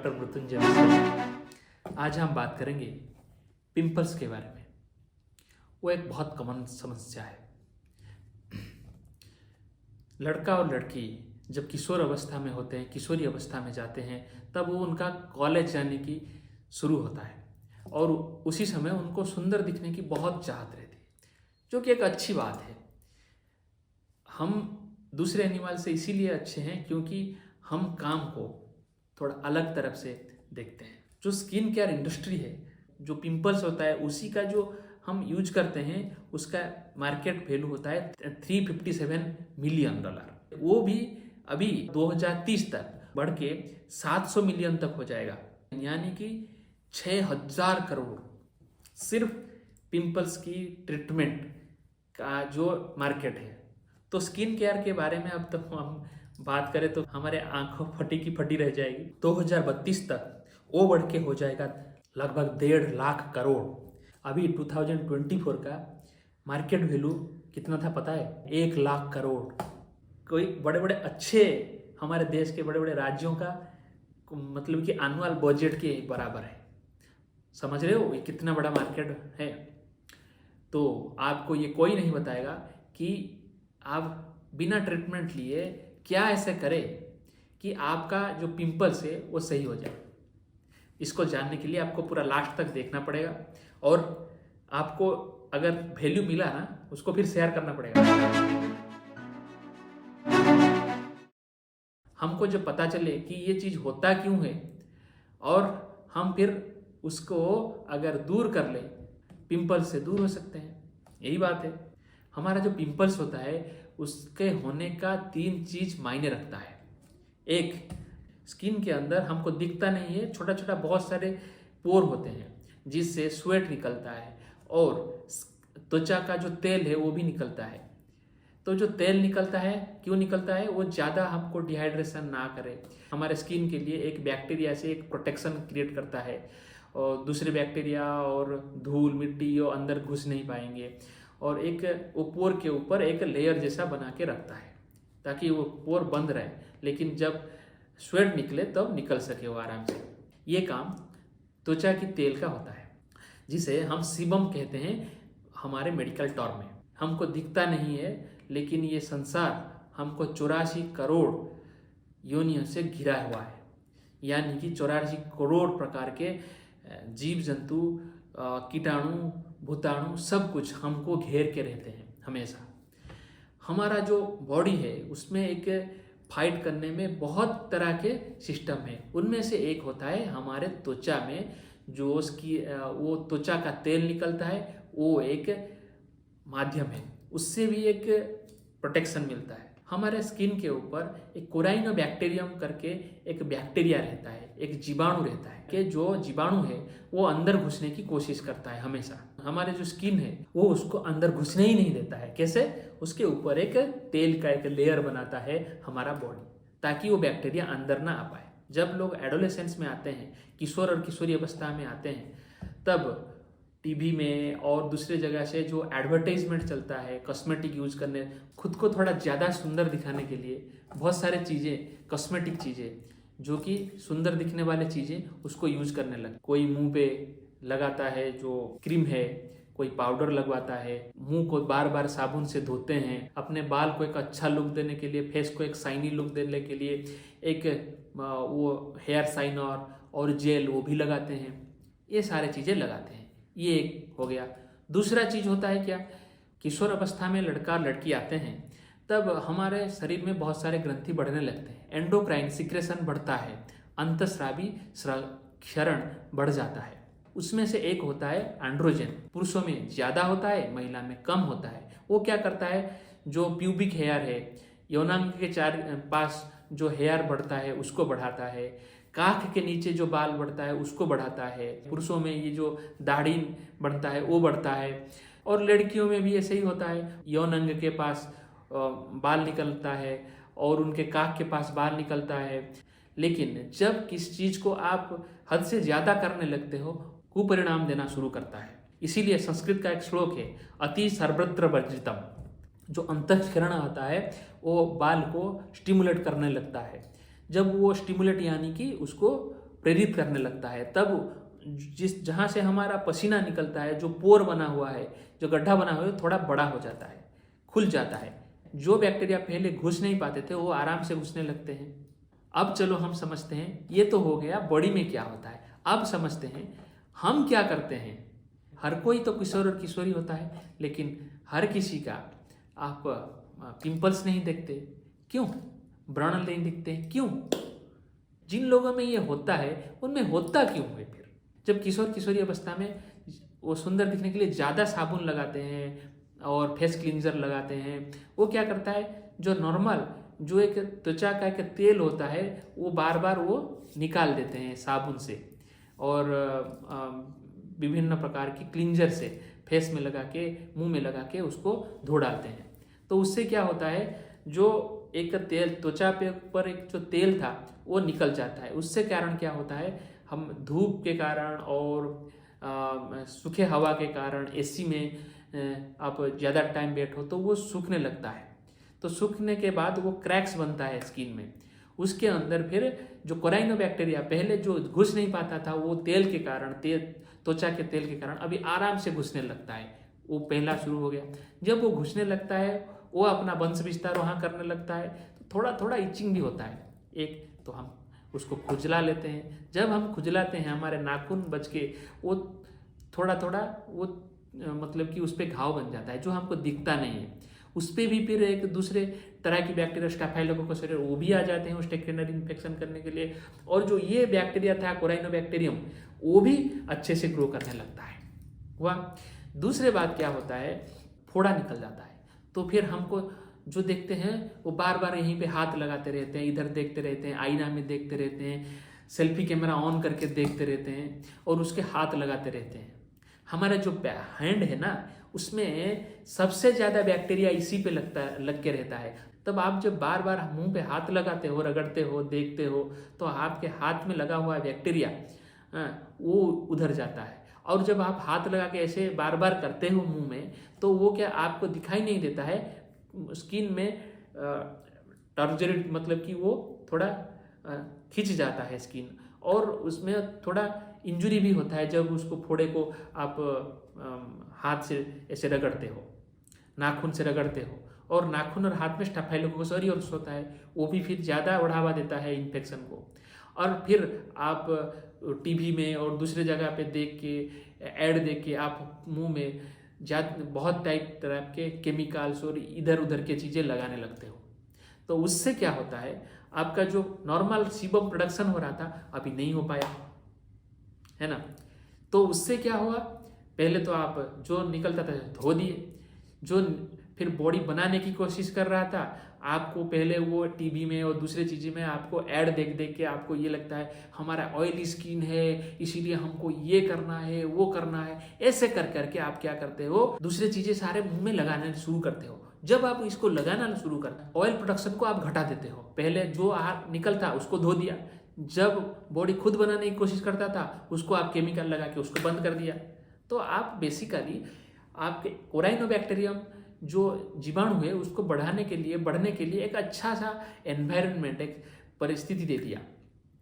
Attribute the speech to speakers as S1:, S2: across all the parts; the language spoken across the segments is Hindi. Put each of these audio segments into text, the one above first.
S1: डॉक्टर मृत्युंजय मिश्रा। आज हम बात करेंगे पिंपल्स के बारे में। वो एक बहुत कॉमन समस्या है। लड़का और लड़की जब किशोर अवस्था में होते हैं, किशोरी अवस्था में जाते हैं, तब वो उनका कॉलेज जाने की शुरू होता है और उसी समय उनको सुंदर दिखने की बहुत चाहत रहती है, जो कि एक अच्छी बात है। हम दूसरे एनिमल से इसीलिए अच्छे हैं क्योंकि हम काम को थोड़ा अलग तरफ से देखते हैं। जो स्किन केयर इंडस्ट्री है, जो पिंपल्स होता है उसी का जो हम यूज करते हैं, उसका मार्केट वैल्यू होता है $357 मिलियन। वो भी अभी 2030 तक बढ़ के 700 मिलियन तक हो जाएगा, यानी कि 6000 करोड़ सिर्फ पिंपल्स की ट्रीटमेंट का जो मार्केट है। तो स्किन केयर के बारे में अब तक हम बात करें तो हमारे आंखों फटी की फटी रह जाएगी। 2032 तक वो बढ़ के हो जाएगा लगभग 1.5 लाख करोड़। अभी 2024 का मार्केट वैल्यू कितना था पता है? 1 लाख करोड़। कोई बड़े बड़े अच्छे हमारे देश के बड़े बड़े राज्यों का मतलब कि एनुअल बजट के बराबर है। समझ रहे हो ये कितना बड़ा मार्केट है? तो आपको ये कोई नहीं बताएगा कि आप बिना ट्रीटमेंट लिए क्या ऐसे करें कि आपका जो पिंपल्स है वो सही हो जाए। इसको जानने के लिए आपको पूरा लास्ट तक देखना पड़ेगा और आपको अगर वैल्यू मिला ना, उसको फिर शेयर करना पड़ेगा। हमको जब पता चले कि ये चीज़ होता क्यों है और हम फिर उसको अगर दूर कर ले, पिंपल्स से दूर हो सकते हैं। यही बात है। हमारा जो पिंपल्स होता है उसके होने का 3 चीज मायने रखता है। एक, स्किन के अंदर हमको दिखता नहीं है, छोटा छोटा बहुत सारे पोर होते हैं जिससे स्वेट निकलता है और त्वचा का जो तेल है वो भी निकलता है। तो जो तेल निकलता है, क्यों निकलता है? वो ज़्यादा हमको डिहाइड्रेशन ना करे, हमारे स्किन के लिए एक बैक्टीरिया से एक प्रोटेक्शन क्रिएट करता है और दूसरे बैक्टीरिया और धूल मिट्टी वो अंदर घुस नहीं पाएंगे और एक वो पोर के ऊपर एक लेयर जैसा बना के रखता है ताकि वो पोर बंद रहे, लेकिन जब स्वेट निकले तब निकल सके वो आराम से। ये काम त्वचा की तेल का होता है जिसे हम सीबम कहते हैं हमारे मेडिकल टर्म में। हमको दिखता नहीं है लेकिन ये संसार हमको 84 करोड़ योनियों से घिरा हुआ है, यानी कि 84 करोड़ प्रकार के जीव जंतु, कीटाणु, भूताणु सब कुछ हमको घेर के रहते हैं हमेशा। हमारा जो बॉडी है उसमें एक फाइट करने में बहुत तरह के सिस्टम है। उनमें से एक होता है हमारे त्वचा में जो उसकी वो त्वचा का तेल निकलता है, वो एक माध्यम है, उससे भी एक प्रोटेक्शन मिलता है। हमारे स्किन के ऊपर एक कोराइनोबैक्टीरियम करके एक बैक्टीरिया रहता है, एक जीवाणु रहता है कि जो जीवाणु है वो अंदर घुसने की कोशिश करता है हमेशा। हमारे जो स्किन है वो उसको अंदर घुसने ही नहीं देता है। कैसे? उसके ऊपर एक तेल का एक लेयर बनाता है हमारा बॉडी, ताकि वो बैक्टीरिया अंदर ना आ पाए। जब लोग एडोलेसेंस में आते हैं, किशोर और किशोरी अवस्था में आते हैं, तब टीवी में और दूसरे जगह से जो एडवर्टाइजमेंट चलता है कॉस्मेटिक यूज करने, खुद को थोड़ा ज़्यादा सुंदर दिखाने के लिए बहुत सारे चीज़ें, कॉस्मेटिक चीज़ें जो कि सुंदर दिखने वाले चीज़ें उसको यूज करने लगे। कोई मुंह पे लगाता है जो क्रीम है, कोई पाउडर लगवाता है, मुंह को बार बार साबुन से धोते हैं, अपने बाल को एक अच्छा लुक देने के लिए, फेस को एक शाइनी लुक देने के लिए एक वो हेयर शाइनर और जेल वो भी लगाते हैं। ये सारे चीज़ें लगाते हैं। ये एक हो गया। दूसरा चीज होता है क्या? किशोर अवस्था में लड़का और लड़की आते हैं तब हमारे शरीर में बहुत सारे ग्रंथि बढ़ने लगते हैं, एंडोक्राइन सिक्रेशन बढ़ता है, अंतस्रावी क्षरण बढ़ जाता है। उसमें से एक होता है एंड्रोजन। पुरुषों में ज्यादा होता है, महिला में कम होता है। वो क्या करता है? जो प्यूबिक हेयर है, यौनांग के पास जो हेयर बढ़ता है उसको बढ़ाता है, काख के नीचे जो बाल बढ़ता है उसको बढ़ाता है। पुरुषों में ये जो दाढ़ी बढ़ता है वो बढ़ता है और लड़कियों में भी ऐसे ही होता है। यौन अंग के पास बाल निकलता है और उनके काख के पास बाल निकलता है। लेकिन जब किस चीज को आप हद से ज्यादा करने लगते हो, कुपरिणाम देना शुरू करता है। इसीलिए संस्कृत का एक श्लोक है, अति सर्वत्र वर्जितम। जो अंतःकरण आता है वो बाल को स्टिमुलेट करने लगता है। जब वो स्टिमुलेट यानी कि उसको प्रेरित करने लगता है, तब जहाँ से हमारा पसीना निकलता है, जो पोर बना हुआ है, जो गड्ढा बना हुआ है, थोड़ा बड़ा हो जाता है, खुल जाता है। जो बैक्टीरिया पहले घुस नहीं पाते थे वो आराम से घुसने लगते हैं। अब चलो हम समझते हैं, ये तो हो गया बॉडी में क्या होता है। अब समझते हैं हम क्या करते हैं। हर कोई तो किशोर और किशोरी होता है, लेकिन हर किसी का आप पिंपल्स नहीं देखते, क्यों? व्रण नहीं दिखते, क्यों? जिन लोगों में ये होता है उनमें होता क्यों है? फिर जब किशोर किशोरी अवस्था में वो सुंदर दिखने के लिए ज़्यादा साबुन लगाते हैं और फेस क्लींजर लगाते हैं, वो क्या करता है, जो नॉर्मल जो एक त्वचा का एक तेल होता है वो बार बार वो निकाल देते हैं साबुन से और विभिन्न प्रकार की क्लींजर से फेस में लगा के, मुंह में लगा के उसको धो डालते हैं। तो उससे क्या होता है, जो एक तेल त्वचा पे ऊपर एक जो तेल था वो निकल जाता है। उससे कारण क्या होता है, हम धूप के कारण और सूखे हवा के कारण एसी में आप ज़्यादा टाइम बैठो तो वो सूखने लगता है। तो सूखने के बाद वो क्रैक्स बनता है स्किन में। उसके अंदर फिर जो कोराइनोबैक्टीरिया पहले जो घुस नहीं पाता था, वो तेल के कारण, त्वचा के तेल के कारण अभी आराम से घुसने लगता है। वो पहला शुरू हो गया। जब वो घुसने लगता है, वो अपना वंश विस्तार वहाँ करने लगता है, तो थोड़ा थोड़ा इचिंग भी होता है। एक तो हम उसको खुजला लेते हैं। जब हम खुजलाते हैं, हमारे नाखून बच के वो थोड़ा थोड़ा वो मतलब कि उस पर घाव बन जाता है, जो हमको दिखता नहीं है। उस पर भी फिर एक दूसरे तरह की बैक्टीरिया, स्टाफाइलोकोकस ऑरियस, वो भी आ जाते हैं उस सेकेंडरी इन्फेक्शन करने के लिए। और जो ये बैक्टीरिया था कोराइनोबैक्टीरियम, वो भी अच्छे से ग्रो करने लगता है। वह दूसरे बात क्या होता है, फोड़ा निकल जाता है। तो फिर हमको जो देखते हैं वो बार बार यहीं पे हाथ लगाते रहते हैं, इधर देखते रहते हैं, आईना में देखते रहते हैं, सेल्फी कैमरा ऑन करके देखते रहते हैं और उसके हाथ लगाते रहते हैं। हमारा जो हैंड है ना, उसमें सबसे ज़्यादा बैक्टीरिया इसी पे लग के रहता है। तब आप जब बार बार मुंह पे हाथ लगाते हो, रगड़ते हो, देखते हो, तो आपके हाथ में लगा हुआ बैक्टीरिया वो उधर जाता है। और जब आप हाथ लगा के ऐसे बार बार करते हो मुंह में, तो वो क्या आपको दिखाई नहीं देता है, स्किन में टर्जरिट मतलब कि वो थोड़ा खिंच जाता है स्किन, और उसमें थोड़ा इंजुरी भी होता है जब उसको फोड़े को आप हाथ से ऐसे रगड़ते हो, नाखून से रगड़ते हो। और नाखून और हाथ में स्टाफाइलोकोकस ऑरियस होता है, वो भी फिर ज़्यादा बढ़ावा देता है इन्फेक्शन को। और फिर आप टीवी में और दूसरे जगह पे देख के, ऐड देख के आप मुंह में बहुत टाइप तरह के केमिकल्स और इधर उधर के चीज़ें लगाने लगते हो। तो उससे क्या होता है, आपका जो नॉर्मल सीबम प्रोडक्शन हो रहा था अभी नहीं हो पाया, है ना। तो उससे क्या हुआ, पहले तो आप जो निकलता था धो दिए, जो फिर बॉडी बनाने की कोशिश कर रहा था, आपको पहले वो टीवी में और दूसरे चीज़ों में आपको ऐड देख देख के आपको ये लगता है हमारा ऑयली स्किन है, इसीलिए हमको ये करना है, वो करना है। ऐसे कर करके आप क्या करते हो, दूसरे चीज़ें सारे मुंह में लगाने शुरू करते हो। जब आप इसको लगाना शुरू करते, ऑयल प्रोडक्शन को आप घटा देते हो। पहले जो आहार निकलता उसको धो दिया, जब बॉडी खुद बनाने की कोशिश करता था उसको आप केमिकल लगा के उसको बंद कर दिया। तो आप बेसिकली आपके कोराइनोबैक्टीरियम जो जीवाणु है उसको बढ़ने के लिए एक अच्छा सा एनवायरनमेंट, एक परिस्थिति दे दिया,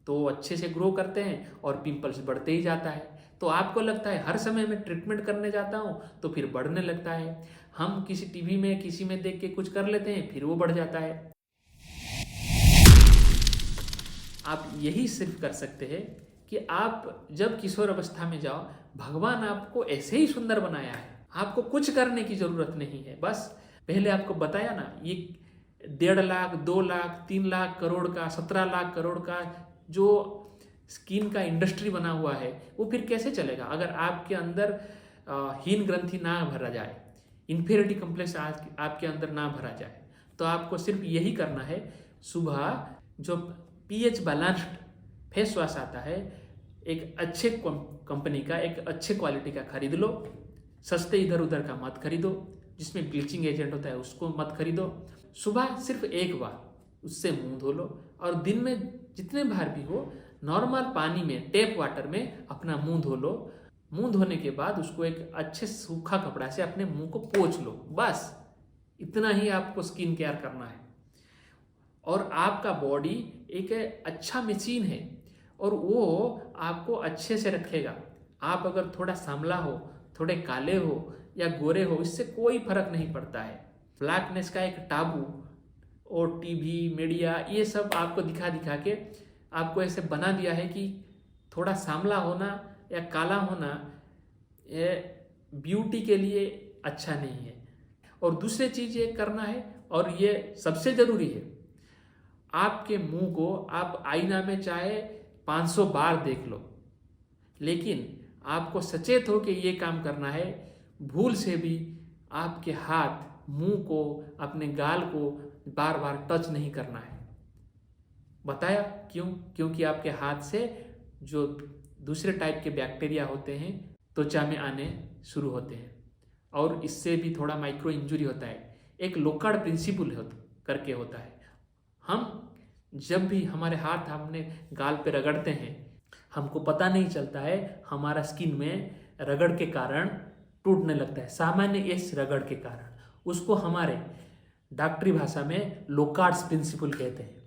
S1: तो अच्छे से ग्रो करते हैं और पिंपल्स बढ़ते ही जाता है। तो आपको लगता है हर समय मैं ट्रीटमेंट करने जाता हूँ तो फिर बढ़ने लगता है। हम किसी टीवी में किसी में देख के कुछ कर लेते हैं, फिर वो बढ़ जाता है। आप यही सिर्फ कर सकते हैं कि आप जब किशोर अवस्था में जाओ, भगवान आपको ऐसे ही सुंदर बनाया है, आपको कुछ करने की जरूरत नहीं है। बस पहले आपको बताया ना, ये 1.5 लाख, 2 लाख, 3 लाख करोड़ का, 17 लाख करोड़ का जो स्किन का इंडस्ट्री बना हुआ है, वो फिर कैसे चलेगा अगर आपके अंदर हीन ग्रंथि ना भरा जाए, इन्फीरियरिटी कॉम्प्लेक्स आपके अंदर ना भरा जाए। तो आपको सिर्फ यही करना है, सुबह जो pH बैलेंस्ड फेस वॉश आता है, एक अच्छे कंपनी का, एक अच्छे क्वालिटी का खरीद लो। सस्ते इधर उधर का मत खरीदो, जिसमें ब्लीचिंग एजेंट होता है उसको मत खरीदो। सुबह सिर्फ एक बार उससे मुंह धो लो, और दिन में जितने बार भी हो नॉर्मल पानी में, टैप वाटर में अपना मुंह धो लो। मुंह धोने के बाद उसको एक अच्छे सूखा कपड़ा से अपने मुंह को पोंछ लो। बस इतना ही आपको स्किन केयर करना है। और आपका बॉडी एक अच्छा मशीन है, और वो आपको अच्छे से रखेगा। आप अगर थोड़ा सांवला हो, थोड़े काले हो या गोरे हो, इससे कोई फर्क नहीं पड़ता है। ब्लैकनेस का एक टाबू और टीवी, मीडिया, ये सब आपको दिखा दिखा के आपको ऐसे बना दिया है कि थोड़ा सांवला होना या काला होना ये ब्यूटी के लिए अच्छा नहीं है। और दूसरी चीज़ ये करना है, और ये सबसे ज़रूरी है, आपके मुंह को आप आईना में चाहे 500 बार देख लो, लेकिन आपको सचेत हो कि ये काम करना है। भूल से भी आपके हाथ मुंह को, अपने गाल को बार बार टच नहीं करना है। बताया क्यों? क्योंकि आपके हाथ से जो दूसरे टाइप के बैक्टीरिया होते हैं त्वचा में आने शुरू होते हैं, और इससे भी थोड़ा माइक्रो इंजुरी होता है। एक लोकार्ड प्रिंसिपल करके होता है। हम जब भी हमारे हाथ हमने गाल पे रगड़ते हैं, हमको पता नहीं चलता है, हमारा स्किन में रगड़ के कारण टूटने लगता है, सामान्य इस रगड़ के कारण। उसको हमारे डॉक्टरी भाषा में लोकार्ड्स प्रिंसिपल कहते हैं।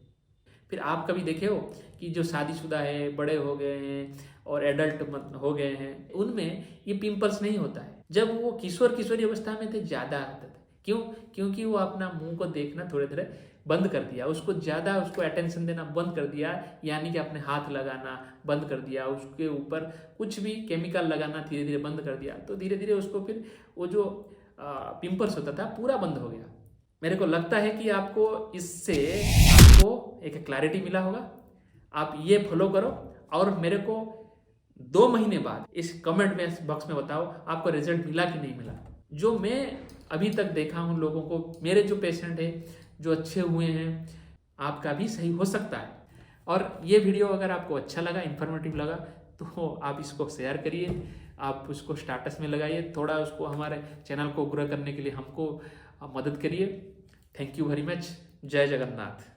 S1: फिर आप कभी देखे हो कि जो शादीशुदा है, बड़े हो गए हैं और एडल्ट हो गए हैं, उनमें ये पिंपल्स नहीं होता है। जब वो किशोरी अवस्था में थे ज़्यादा होता था। क्यों? क्योंकि वो अपना मुंह को देखना थोड़े थोड़े बंद कर दिया, उसको अटेंशन देना बंद कर दिया, यानी कि अपने हाथ लगाना बंद कर दिया, उसके ऊपर कुछ भी केमिकल लगाना धीरे धीरे बंद कर दिया। तो धीरे धीरे उसको फिर वो जो पिंपल्स होता था पूरा बंद हो गया। मेरे को लगता है कि आपको इससे आपको एक क्लैरिटी मिला होगा। आप ये फॉलो करो और मेरे को 2 महीने बाद इस कमेंट में बॉक्स में बताओ आपको रिजल्ट मिला कि नहीं मिला। जो मैं अभी तक देखा हूँ लोगों को, मेरे जो पेशेंट हैं जो अच्छे हुए हैं, आपका भी सही हो सकता है। और ये वीडियो अगर आपको अच्छा लगा, इन्फॉर्मेटिव लगा, तो आप इसको शेयर करिए, आप उसको स्टेटस में लगाइए, थोड़ा उसको हमारे चैनल को ग्रो करने के लिए हमको मदद करिए। Thank you very much. जय जगन्नाथ।